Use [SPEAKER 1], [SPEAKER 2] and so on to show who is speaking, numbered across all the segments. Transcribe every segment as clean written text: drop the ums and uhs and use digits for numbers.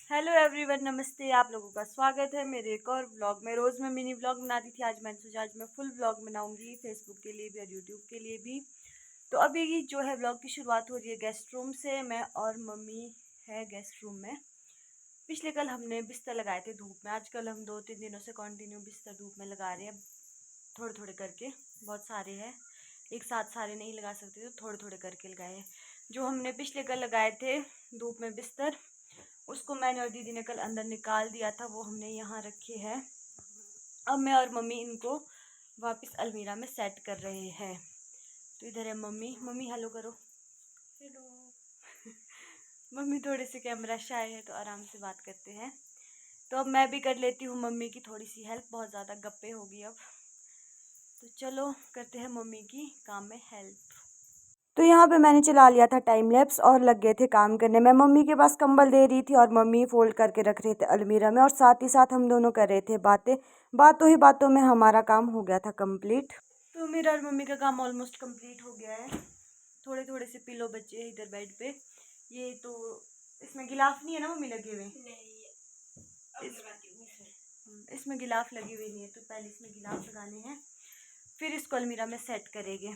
[SPEAKER 1] Hello everyone, नमस्ते। आप लोगों का स्वागत है मेरे एक और व्लॉग में। रोज़ मैं मिनी व्लॉग बनाती थी, आज मैंने सोचा आज मैं फुल व्लॉग बनाऊंगी फेसबुक के लिए भी और यूट्यूब के लिए भी। तो अभी जो है व्लॉग की शुरुआत हो रही है गेस्ट रूम से। मैं और मम्मी है गेस्ट रूम में। पिछले कल हमने बिस्तर लगाए थे धूप में। आजकल हम 2-3 दिनों से कंटिन्यू बिस्तर धूप में लगा रहे हैं, थोड़े थोड़े करके। बहुत सारे हैं, एक साथ सारे नहीं लगा सकते, तो थोड़े थोड़े करके लगाए हैं। जो हमने पिछले कल लगाए थे धूप में बिस्तर, उसको मैंने और दीदी ने कल अंदर निकाल दिया था, वो हमने यहाँ रखे हैं। अब मैं और मम्मी इनको वापस अलमीरा में सेट कर रहे हैं। तो इधर है मम्मी। मम्मी हेलो करो। हेलो। मम्मी थोड़े से कैमरा शाय है, तो आराम से बात करते हैं। तो अब मैं भी कर लेती हूँ मम्मी की थोड़ी सी हेल्प। बहुत ज़्यादा गप्पे होगी अब, तो चलो करते हैं मम्मी की काम में हेल्प। तो यहाँ पे मैंने चला लिया था टाइम लैप्स और लग गए थे काम करने। मैं मम्मी के पास कंबल दे रही थी और मम्मी फोल्ड करके रख रहे थे अलमीरा में, और साथ ही साथ हम दोनों कर रहे थे बातें। बातों ही बातों में हमारा काम हो गया था कंप्लीट। तो मेरा और मम्मी का काम ऑलमोस्ट कंप्लीट हो गया है। थोड़े थोड़े से पिलो बचे हैं इधर बेड पे। ये तो इसमें गिलाफ नहीं है ना मम्मी लगे हुए? इसमें गिलाफ लगे हुए नहीं है, तो पहले इसमें गिलाफ लगाने हैं, फिर इसको अलमीरा में सेट करेंगे।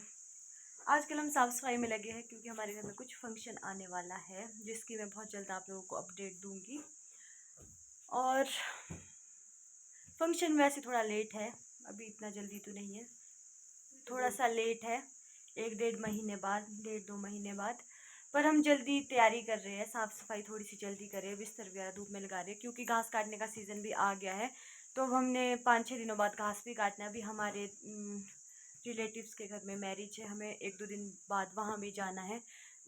[SPEAKER 1] आजकल हम साफ़ सफाई में लगे हैं क्योंकि हमारे घर में कुछ फंक्शन आने वाला है, जिसकी मैं बहुत जल्द आप लोगों को अपडेट दूंगी। और फंक्शन वैसे थोड़ा लेट है, अभी इतना जल्दी तो नहीं है, थोड़ा सा लेट है, 1-1.5 महीने बाद, 1.5-2 महीने बाद। पर हम जल्दी तैयारी कर रहे हैं, साफ़ सफाई थोड़ी सी जल्दी कर रहे हैं, बिस्तर वगैरह धूप में लगा रहे हैं क्योंकि घास काटने का सीज़न भी आ गया है। तो हमने 5-6 दिनों बाद घास भी काटना है। अभी हमारे रिलेटिव्स के घर में मैरिज है, हमें 1-2 दिन बाद वहाँ भी जाना है।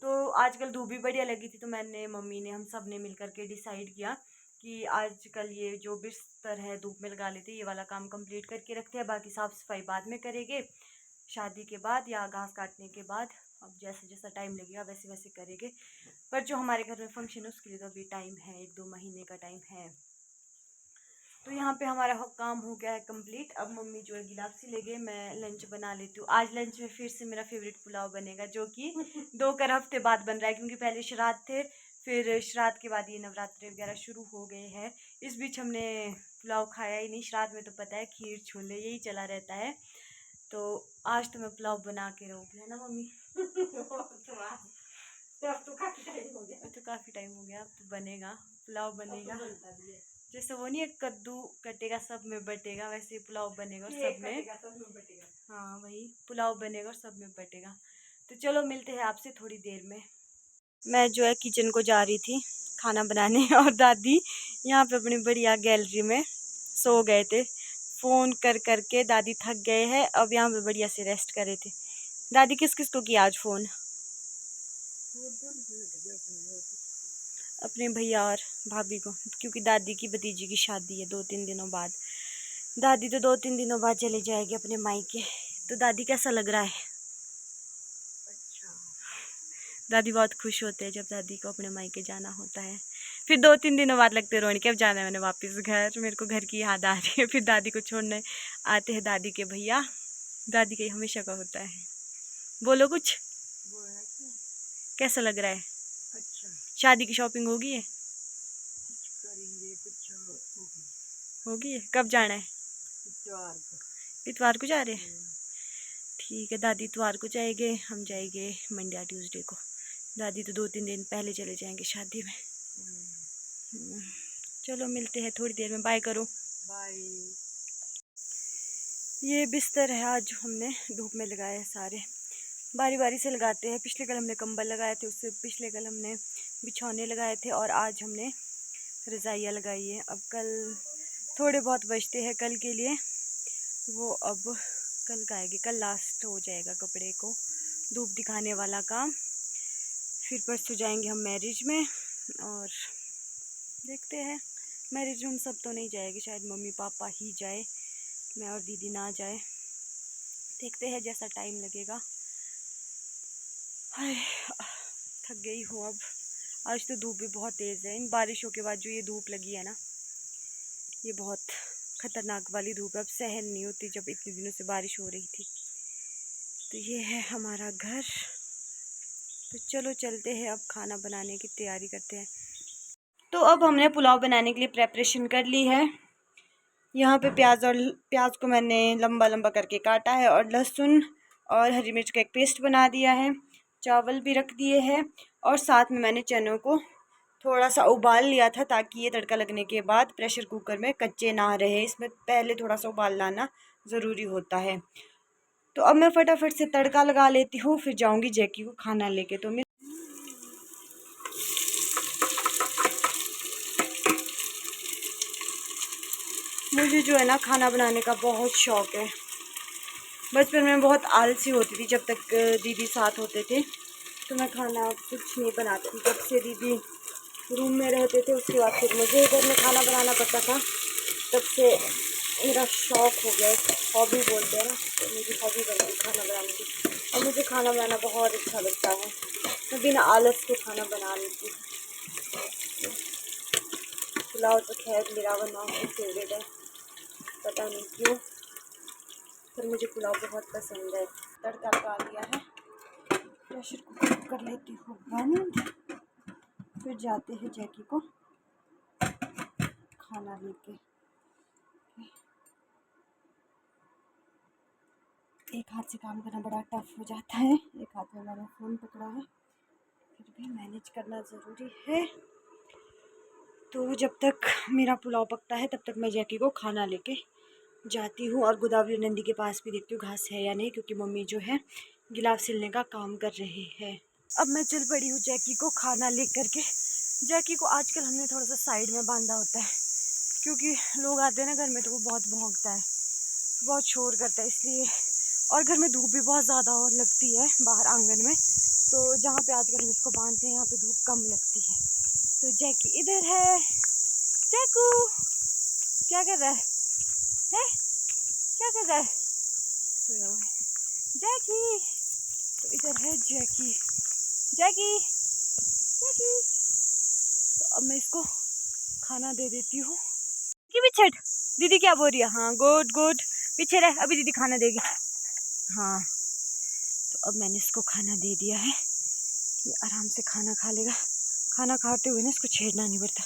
[SPEAKER 1] तो आजकल धूप भी बढ़िया लगी थी, तो मैंने मम्मी ने हम सब ने मिल करके डिसाइड किया कि आजकल ये जो बिस्तर है धूप में लगा लेते, ये वाला काम कंप्लीट करके रखते हैं, बाकी साफ़ सफाई बाद में करेंगे, शादी के बाद या घास काटने के बाद। अब जैसे जैसा टाइम लगेगा वैसे वैसे करेंगे। पर जो हमारे घर में फंक्शन है उसके लिए तो अभी टाइम है, 1-2 महीने का टाइम है। तो यहाँ पे हमारा काम हो गया है कंप्लीट। अब मम्मी जो है गिलास से ले गए, मैं लंच बना लेती हूँ। आज लंच में फिर से मेरा फेवरेट पुलाव बनेगा, जो कि 2 हफ्ते बाद बन रहा है क्योंकि पहले श्राद्ध थे, फिर श्राद्ध के बाद ये नवरात्रि वगैरह शुरू हो गए हैं। इस बीच हमने पुलाव खाया ही नहीं। श्राद्ध में तो पता है खीर छोले यही चला रहता है, तो आज तो मैं पुलाव बना के रहूँगी, है ना मम्मी? अब तो काफ़ी टाइम हो गया, अब तो बनेगा, पुलाव बनेगा। जैसे वो नहीं है कद्दू कटेगा सब में बटेगा, वैसे पुलाव बनेगा और सब में। हाँ वही पुलाव बनेगा और सब में बटेगा। तो चलो मिलते हैं आपसे थोड़ी देर में। मैं जो है किचन को जा रही थी खाना बनाने और दादी यहाँ पे अपनी बढ़िया गैलरी में सो गए थे। फ़ोन कर करके दादी थक गए हैं, अब यहाँ पे बढ़िया से रेस्ट कर रहे थे। दादी किस किस को किया आज फ़ोन? अपने भैया और भाभी को, क्योंकि दादी की भतीजी की शादी है 2-3 दिनों बाद। दादी तो 2-3 दिनों बाद चले जाएगी अपने मायके। तो दादी कैसा लग रहा है? दादी बहुत खुश होते हैं जब दादी को अपने मायके जाना होता है। फिर 2-3 दिनों बाद लगते रोने कि अब जाना है मैंने वापस घर, मेरे को घर की याद आ रही है। फिर दादी को छोड़ने आते हैं दादी के भैया। दादी का हमेशा का होता है। बोलो कुछ, कैसा लग रहा है? अच्छा। शादी की शॉपिंग होगी है? होगी है। कब जाना है? इतवार को जा रहे हैं। ठीक है, दादी इतवार को जाएंगे, हम जाएंगे मंडे या ट्यूसडे को। दादी तो 2-3 दिन पहले चले जाएंगे शादी में। चलो मिलते हैं थोड़ी देर में, बाय करो। बाय। ये बिस्तर है आज हमने धूप में लगाए हैं सारे, बारी बारी से लगाते हैं। पिछले कल हमने कंबल लगाए थे, उससे पिछले कल हमने बिछौने लगाए थे, और आज हमने रज़ाइयाँ लगाई है। अब कल थोड़े बहुत बचते हैं कल के लिए, वो अब कल का आएगी, कल लास्ट हो जाएगा कपड़े को धूप दिखाने वाला काम। फिर परसों जाएंगे हम मैरिज में, और देखते हैं। मैरिज में हम सब तो नहीं जाएंगे, शायद मम्मी पापा ही जाए, मैं और दीदी ना जाए। देखते हैं जैसा टाइम लगेगा। हाय थक गई हूँ अब। आज तो धूप भी बहुत तेज़ है। इन बारिशों के बाद जो ये धूप लगी है ना, ये बहुत ख़तरनाक वाली धूप है, अब सहन नहीं होती जब इतने दिनों से बारिश हो रही थी। तो ये है हमारा घर। तो चलो चलते हैं, अब खाना बनाने की तैयारी करते हैं। तो अब हमने पुलाव बनाने के लिए प्रेपरेशन कर ली है। यहाँ पे प्याज को मैंने लंबा लंबा करके काटा है और लहसुन और हरी मिर्च का एक पेस्ट बना दिया है। चावल भी रख दिए हैं और साथ में मैंने चनों को थोड़ा सा उबाल लिया था ताकि ये तड़का लगने के बाद प्रेशर कुकर में कच्चे ना रहे। इसमें पहले थोड़ा सा उबाल लाना ज़रूरी होता है। तो अब मैं फटाफट से तड़का लगा लेती हूँ, फिर जाऊँगी जैकी को खाना लेके। तो मैं मुझे जो है ना खाना बनाने का बहुत शौक़ है। बचपन में बहुत आलसी होती थी जब तक दीदी साथ होते थे, तो मैं खाना कुछ नहीं बनाती थी। जब से दीदी रूम में रहते थे उसके बाद फिर मुझे घर में खाना बनाना पड़ता था, तब से मेरा शौक़ हो गया। हॉबी बोलते हैं ना, तो मेरी हॉबी बन गई खाना बनाने की। और मुझे खाना बनाना बहुत अच्छा लगता है। मैं बिना आलस के खाना बना लेती हूँ। पुलाव तो खैर मेरा बनाना फेवरेट है, पता नहीं क्यों, पर मुझे पुलाव बहुत पसंद है। तड़का लगा दिया है, प्रेशर कुकर कर लेती हूँ बंद, फिर जाते हैं जैकी को खाना लेके। एक हाथ से काम करना बड़ा टफ हो जाता है, एक हाथ में मैंने फ़ोन पकड़ा है, फिर भी मैनेज करना ज़रूरी है। तो जब तक मेरा पुलाव पकता है तब तक मैं जैकी को खाना लेके जाती हूँ और गोदावरी नंदी के पास भी देखती हूँ घास है या नहीं, क्योंकि मम्मी जो है गिलाव सिलने का काम कर रहे हैं। अब मैं चल पड़ी हूँ जैकी को खाना ले करके। जैकी को आजकल हमने थोड़ा सा साइड में बांधा होता है, क्योंकि लोग आते हैं ना घर में तो वो बहुत भौंकता है, बहुत शोर करता है, इसलिए। और घर में धूप भी बहुत ज़्यादा और लगती है बाहर आंगन में, तो जहाँ पे आजकल हम इसको बांधते हैं यहाँ पे धूप कम लगती है। तो जैकी इधर है। जैकू क्या कर रहा है? क्या कर रहा है? सोया हुआ है। जैकी, तो इधर है जैकी। जैकी जैकी। तो अब मैं इसको खाना दे देती हूँ कि पीछे दीदी क्या बोल रही है? हाँ गुड गुड, पीछे रह, अभी दीदी खाना देगी। हाँ, तो अब मैंने इसको खाना दे दिया है, ये आराम से खाना खा लेगा। खाना खाते हुए ना इसको छेड़ना नहीं पड़ता,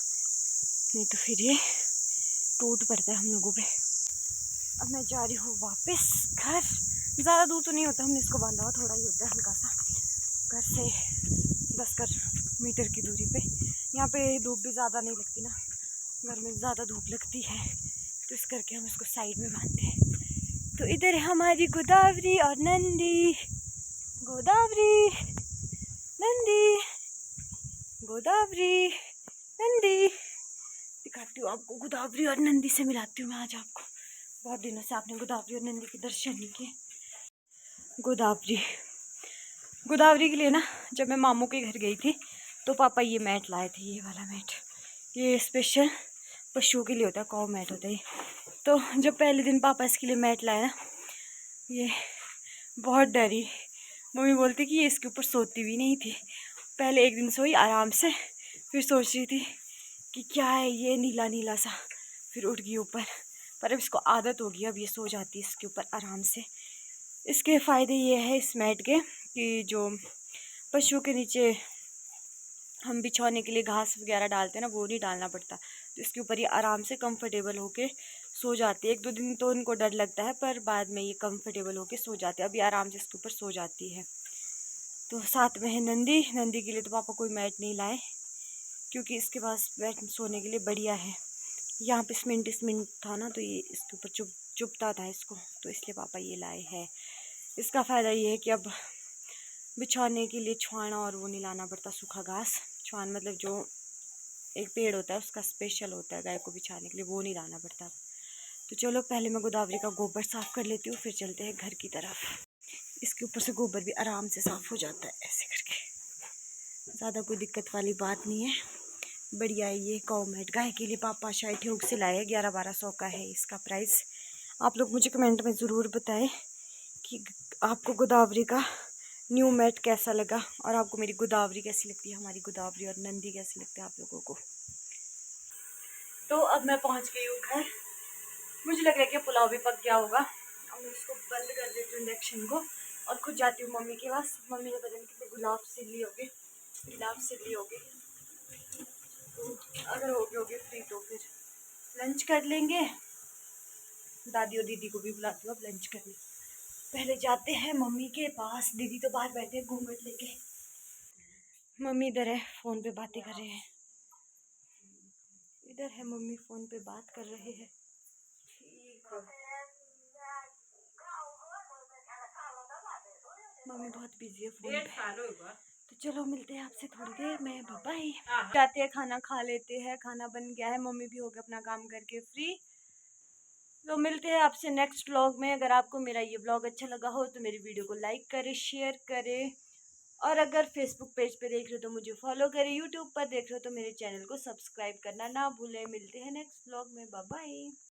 [SPEAKER 1] नहीं तो फिर ये टूट पड़ता है हम लोगों पे। अब मैं जा रही हूँ वापस घर। ज़्यादा दूर तो नहीं होता, हमने इसको बांधा हुआ थोड़ा ही होता है, हल्का सा, घर से 10 मीटर की दूरी पे। यहाँ पे धूप भी ज़्यादा नहीं लगती ना, घर में ज़्यादा धूप लगती है, तो इस करके हम इसको साइड में बांधते हैं। तो इधर है हमारी गोदावरी और नंदी। गोदावरी नंदी, गोदावरी नंदी। दिखाती हूँ आपको, गोदावरी और नंदी से मिलाती हूँ मैं आज आपको। बहुत दिनों से आपने गोदावरी और नंदी के दर्शन नहीं किए। गोदावरी के लिए ना, जब मैं मामू के घर गई थी तो पापा ये मैट लाए थे, ये वाला मैट। ये स्पेशल पशुओं के लिए होता है, कौ मैट होता है। तो जब पहले दिन पापा इसके लिए मैट लाए ना, ये बहुत डरी। मम्मी बोलती कि ये इसके ऊपर सोती भी नहीं थी। पहले एक दिन सोई आराम से, फिर सोच रही थी कि क्या है ये नीला नीला सा, फिर उठ गई ऊपर। पर अब इसको आदत होगी, अब ये सो जाती है इसके ऊपर आराम से। इसके फ़ायदे ये है इस मैट के कि जो पशुओं के नीचे हम बिछौने के लिए घास वगैरह डालते हैं ना, वो नहीं डालना पड़ता। तो इसके ऊपर ये आराम से कंफर्टेबल होके सो जाती है। 1-2 दिन तो उनको डर लगता है, पर बाद में ये कंफर्टेबल होके सो जाती है। अभी आराम से इसके ऊपर सो जाती है। तो साथ में है नंदी। नंदी के लिए तो पापा कोई मैट नहीं लाए, क्योंकि इसके पास बैठ सोने के लिए बढ़िया है। यहाँ पे सीमेंट था ना, तो ये इसके ऊपर चुभता था इसको, तो इसलिए पापा ये लाए हैं। इसका फ़ायदा ये है कि अब बिछाने के लिए छुआना और वो नहीं लाना पड़ता, सूखा घास। छुआन मतलब जो एक पेड़ होता है उसका स्पेशल होता है गाय को बिछाने के लिए, वो नहीं लाना पड़ता। तो चलो पहले मैं गोदावरी का गोबर साफ़ कर लेती हूँ, फिर चलते हैं घर की तरफ। इसके ऊपर से गोबर भी आराम से साफ़ हो जाता है ऐसे करके, ज़्यादा कोई दिक्कत वाली बात नहीं है। बढ़िया है ये कौ मैट। गाय के लिए पापा शायद ठेक से लाए, 1100-1200 का है इसका प्राइस। आप लोग मुझे कमेंट में ज़रूर बताएं कि आपको गोदावरी का न्यू मैट कैसा लगा, और आपको मेरी गोदावरी कैसी लगती है, हमारी गोदावरी और नंदी कैसी लगती है आप लोगों को। तो अब मैं पहुंच गई हूँ घर। मुझे लग रहा है कि पुलाव भी पक गया होगा। अब मैं इसको बंद कर देती हूँ इंडक्शन को और खुद जाती हूँ मम्मी के पास। मम्मी ने पता नहीं कितने गुलाब सिल ली होगी। अगर होगे फ्री तो फिर लंच कर लेंगे। दादी और दीदी को भी बुलाती हूँ अब लंच करने। पहले जाते हैं मम्मी के पास। दीदी तो बाहर बैठे घूंघट लेके। मम्मी इधर है, फोन पे बातें कर रहे हैं। इधर है मम्मी, फोन पे बात कर रहे हैं। मम्मी बहुत बिजी है फोन पे। तो चलो मिलते हैं आपसे थोड़ी देर में, बाय बाय। जाते हैं, खाना खा लेते हैं। खाना बन गया है, मम्मी भी हो गया अपना काम करके फ्री। तो मिलते हैं आपसे नेक्स्ट व्लॉग में। अगर आपको मेरा ये व्लॉग अच्छा लगा हो तो मेरी वीडियो को लाइक करें, शेयर करें। और अगर फेसबुक पेज पे देख रहे हो तो मुझे फॉलो करें। यूट्यूब पर देख रहे हो तो मेरे चैनल को सब्सक्राइब करना ना भूलें। मिलते हैं नेक्स्ट व्लॉग में, बाय बाय।